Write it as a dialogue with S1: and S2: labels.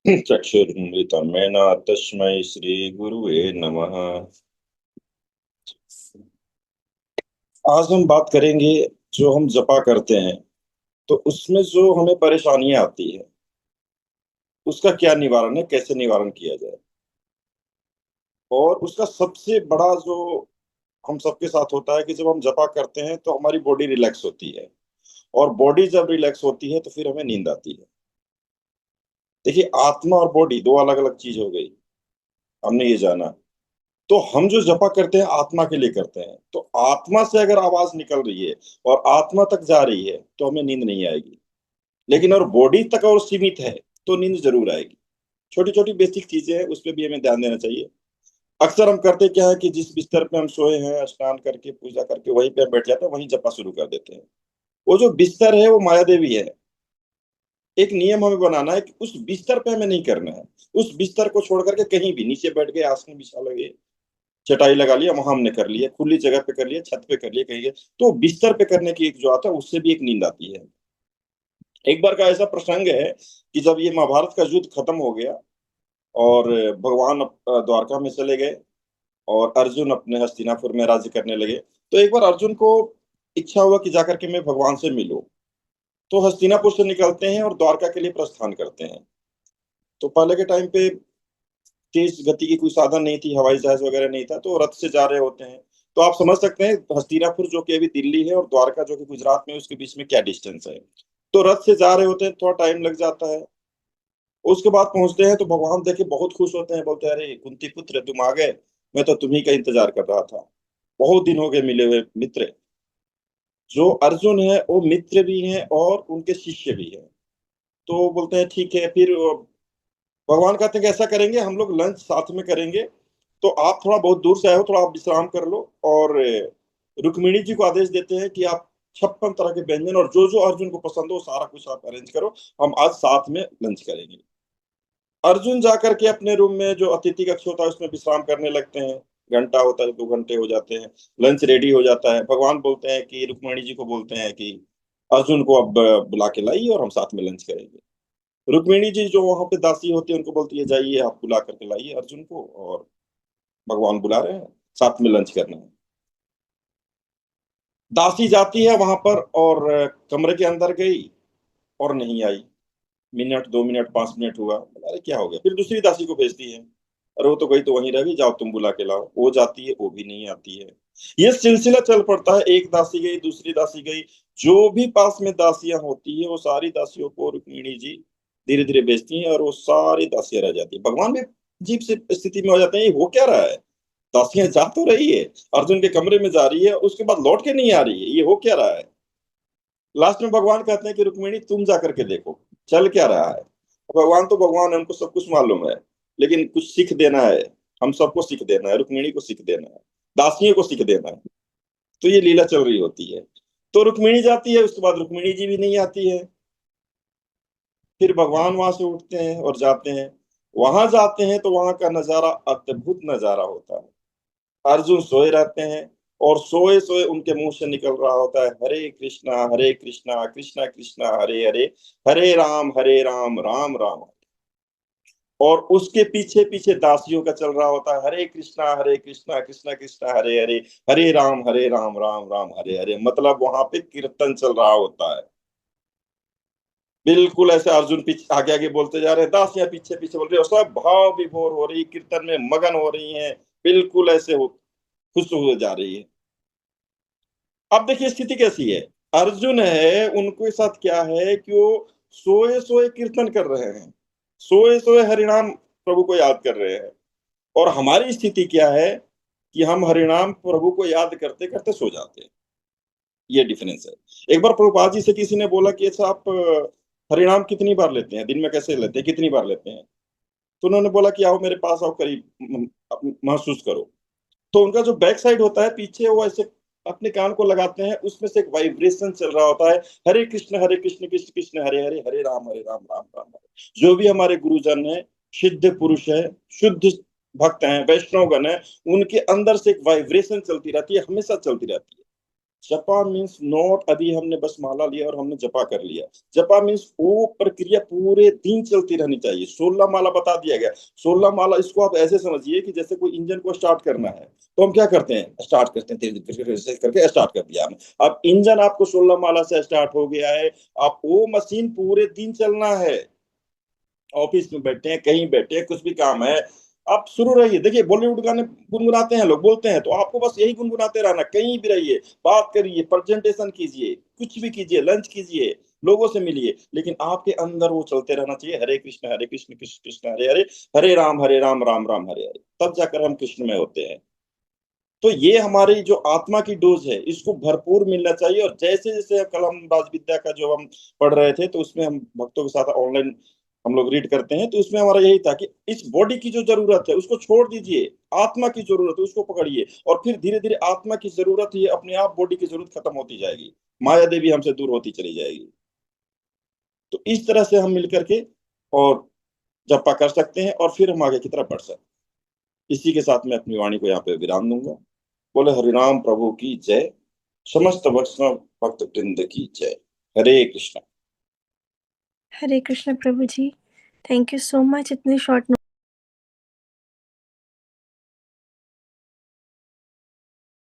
S1: चक्षुर्मृतमेन तस्मै श्रीगुरुवे नमः। आज हम बात करेंगे, जो हम जपा करते हैं तो उसमें जो हमें परेशानियां आती है उसका क्या निवारण है, कैसे निवारण किया जाए। और उसका सबसे बड़ा जो हम सबके साथ होता है कि जब हम जपा करते हैं तो हमारी बॉडी रिलैक्स होती है, और बॉडी जब रिलैक्स होती है तो फिर हमें नींद आती है। देखिए, आत्मा और बॉडी दो अलग अलग चीज हो गई, हमने ये जाना। तो हम जो जपा करते हैं आत्मा के लिए करते हैं, तो आत्मा से अगर आवाज निकल रही है और आत्मा तक जा रही है तो हमें नींद नहीं आएगी। लेकिन और बॉडी तक और सीमित है तो नींद जरूर आएगी। छोटी छोटी बेसिक चीजें हैं, उस पर भी हमें ध्यान देना चाहिए। अक्सर हम करते क्या है कि जिस बिस्तर पे हम सोए हैं, स्नान करके पूजा करके वहीं पे हम बैठ जाते हैं, वहीं जपा शुरू कर देते हैं। वो जो बिस्तर है वो माया देवी है। एक नियम हमें बनाना है कि उस बिस्तर पे हमें नहीं करना है। उस बिस्तर को छोड़ करके कहीं भी नीचे बैठ गए, आसन बिछा लगे, चटाई लगा लिया, वहां हमने कर लिया, खुली जगह पे कर लिया, छत पे कर लिया, कहीं गए, तो बिस्तर पे करने की एक जो आता है उससे भी एक नींद आती है। एक बार का ऐसा प्रसंग है कि जब ये महाभारत का युद्ध खत्म हो गया और भगवान द्वारका में चले गए और अर्जुन अपने हस्तिनापुर में राज्य करने लगे, तो एक बार अर्जुन को इच्छा हुआ कि जाकर के मैं भगवान से मिलूं। तो हस्तिनापुर से निकलते हैं और द्वारका के लिए प्रस्थान करते हैं। तो पहले के टाइम पे तेज गति की कोई साधन नहीं थी, हवाई जहाज वगैरह नहीं था, तो रथ से जा रहे होते हैं। तो आप समझ सकते हैं हस्तिनापुर जो कि अभी दिल्ली है और द्वारका जो कि गुजरात में है, उसके बीच में क्या डिस्टेंस है। तो रथ से जा रहे होते हैं, थोड़ा टाइम लग जाता है। उसके बाद पहुंचते हैं तो भगवान देखे बहुत खुश होते हैं, बोलते हैं अरे कुंती पुत्र तुम आ गए, मैं तो तुम्ही का इंतजार कर रहा था, बहुत दिन हो गए मिले हुए मित्र। जो अर्जुन है वो मित्र भी हैं और उनके शिष्य भी हैं। तो बोलते हैं ठीक है, फिर भगवान कहते हैं कि ऐसा करेंगे, हम लोग लंच साथ में करेंगे। तो आप थोड़ा बहुत दूर से आए हो, थोड़ा आप विश्राम कर लो। और रुक्मिणी जी को आदेश देते हैं कि आप 56 तरह के व्यंजन और जो जो अर्जुन को पसंद हो सारा कुछ आप अरेंज करो, हम आज साथ में लंच करेंगे। अर्जुन जाकर के अपने रूम में जो अतिथि कक्ष होता है उसमें विश्राम करने लगते हैं। घंटा होता है, 2 घंटे हो जाते हैं, लंच रेडी हो जाता है। भगवान बोलते हैं कि रुक्मिणी जी को बोलते हैं कि अर्जुन को अब बुला के लाइए और हम साथ में लंच करेंगे। रुक्मिणी जी जो वहां पे दासी होती है उनको बोलती है जाइए आप बुला करके लाइए अर्जुन को, और भगवान बुला रहे हैं, साथ में लंच करना है। दासी जाती है वहां पर और कमरे के अंदर गई और नहीं आई। मिनट, 2 मिनट, 5 मिनट हुआ, अरे क्या हो गया, फिर दूसरी दासी को भेजती है। अरे वो तो गई तो वहीं रह गई, जाओ तुम बुला के लाओ। वो जाती है, वो भी नहीं आती है। ये सिलसिला चल पड़ता है, एक दासी गई, दूसरी दासी गई। जो भी पास में दासियां होती है वो सारी दासियों को रुक्मिणी जी धीरे धीरे बेचती हैं और वो सारी दासियां रह जाती है। भगवान भी अजीब से स्थिति में हो जाते हैं, ये हो क्या रहा है। दासियां जा तो रही है, अर्जुन के कमरे में जा रही है, उसके बाद लौट के नहीं आ रही है, ये हो क्या रहा है। लास्ट में भगवान कहते हैं कि रुक्मिणी तुम जा करके देखो चल क्या रहा है। भगवान तो भगवान है, उनको सब कुछ मालूम है, लेकिन कुछ सीख देना है। हम सबको सीख देना है, रुक्मिणी को सीख देना है, दासियों को सीख देना है। तो ये लीला चल रही होती है। तो रुक्मिणी जाती है, उसके बाद रुक्मिणी जी भी नहीं आती है। फिर भगवान वहां से उठते हैं और जाते हैं। वहां जाते हैं तो वहां का नजारा अद्भुत नजारा होता है। अर्जुन सोए रहते हैं और सोए सोए उनके मुंह से निकल रहा होता है हरे कृष्णा कृष्णा कृष्णा हरे हरे, हरे राम राम। और उसके पीछे पीछे दासियों का चल रहा होता है हरे कृष्णा कृष्णा कृष्णा हरे हरे, हरे राम राम हरे हरे। मतलब वहां पे कीर्तन चल रहा होता है। बिल्कुल ऐसे अर्जुन पीछे आगे आगे बोलते जा रहे हैं, दासियां पीछे पीछे बोल रही है, और सब भाव विभोर हो रही, कीर्तन में मगन हो रही हैं। बिल्कुल ऐसे हो खुश हो जा रही है। अब देखिए स्थिति कैसी है। अर्जुन है, उनके साथ क्या है कि वो सोए सोए कीर्तन कर रहे हैं, सोए सोए हरिनाम प्रभु को याद कर रहे हैं। और हमारी स्थिति क्या है कि हम हरिनाम प्रभु को याद करते करते सो जाते हैं। ये डिफरेंस है। एक बार प्रभुपाद जी से किसी ने बोला कि अच्छा आप हरिनाम कितनी बार लेते हैं, दिन में कैसे लेते हैं, कितनी बार लेते हैं। तो उन्होंने बोला कि आओ मेरे पास आओ, करीब महसूस करो। तो उनका जो बैक साइड होता है पीछे, वो ऐसे अपने कान को लगाते हैं, उसमें से एक वाइब्रेशन चल रहा होता है, हरे कृष्ण कृष्ण कृष्ण हरे हरे, हरे राम राम हरे। जो भी हमारे गुरुजन है, सिद्ध पुरुष है, शुद्ध भक्त हैं, वैष्णवगण है, उनके अंदर से एक वाइब्रेशन चलती रहती है, हमेशा चलती रहती है। जपा मीन्स नॉट अभी हमने बस माला लिया और हमने जपा कर लिया। जपा मीन्स वो प्रक्रिया पूरे दिन चलती रहनी चाहिए। 16 माला बता दिया गया। 16 माला इसको आप ऐसे समझिए कि जैसे कोई इंजन को स्टार्ट करना है, तो हम क्या करते हैं, स्टार्ट करते हैं, धीरे धीरे धीरे करके स्टार्ट कर दिया हमने। अब इंजन आपको 16 माला से स्टार्ट हो गया है, आप वो मशीन पूरे दिन चलना है। ऑफिस में बैठे हैं, कहीं बैठे हैं, कुछ भी काम है, आप शुरू रहिए। देखिए बॉलीवुड गाने गुनगुनाते हैं लोग, बोलते हैं, तो आपको बस यही गुनगुनाते रहना, कहीं भी रहिए, बात करिए, प्रेजेंटेशन कीजिए, कुछ भी कीजिए, लंच कीजिए, लोगों से मिलिए, लेकिन आपके अंदर वो चलते रहना चाहिए, हरे कृष्ण कृष्ण कृष्ण हरे हरे, हरे राम राम राम हरे हरे, तब जाकर हम कृष्ण में होते हैं। तो ये हमारी जो आत्मा की डोज है, इसको भरपूर मिलना चाहिए। और जैसे जैसे कल हम राज विद्या का जो हम पढ़ रहे थे, तो उसमें हम भक्तों के साथ ऑनलाइन हम लोग रीड करते हैं, तो उसमें हमारा यही था कि इस बॉडी की जो जरूरत है उसको छोड़ दीजिए, आत्मा की जरूरत है उसको पकड़िए, और फिर धीरे धीरे आत्मा की जरूरत ही अपने आप बॉडी की जरूरत खत्म होती जाएगी, माया देवी हमसे दूर होती चली जाएगी। तो इस तरह से हम मिलकर के और जपा कर सकते हैं, और फिर हम आगे की तरफ बढ़ सकते हैं। इसी के साथ मैं अपनी वाणी को यहाँ पे विराम दूंगा। बोले हरिनाम प्रभु की जय, समस्त वैष्णव भक्त वृंद की जय। हरे कृष्ण।
S2: हरे कृष्ण प्रभु जी, थैंक यू सो मच इतनी शॉर्ट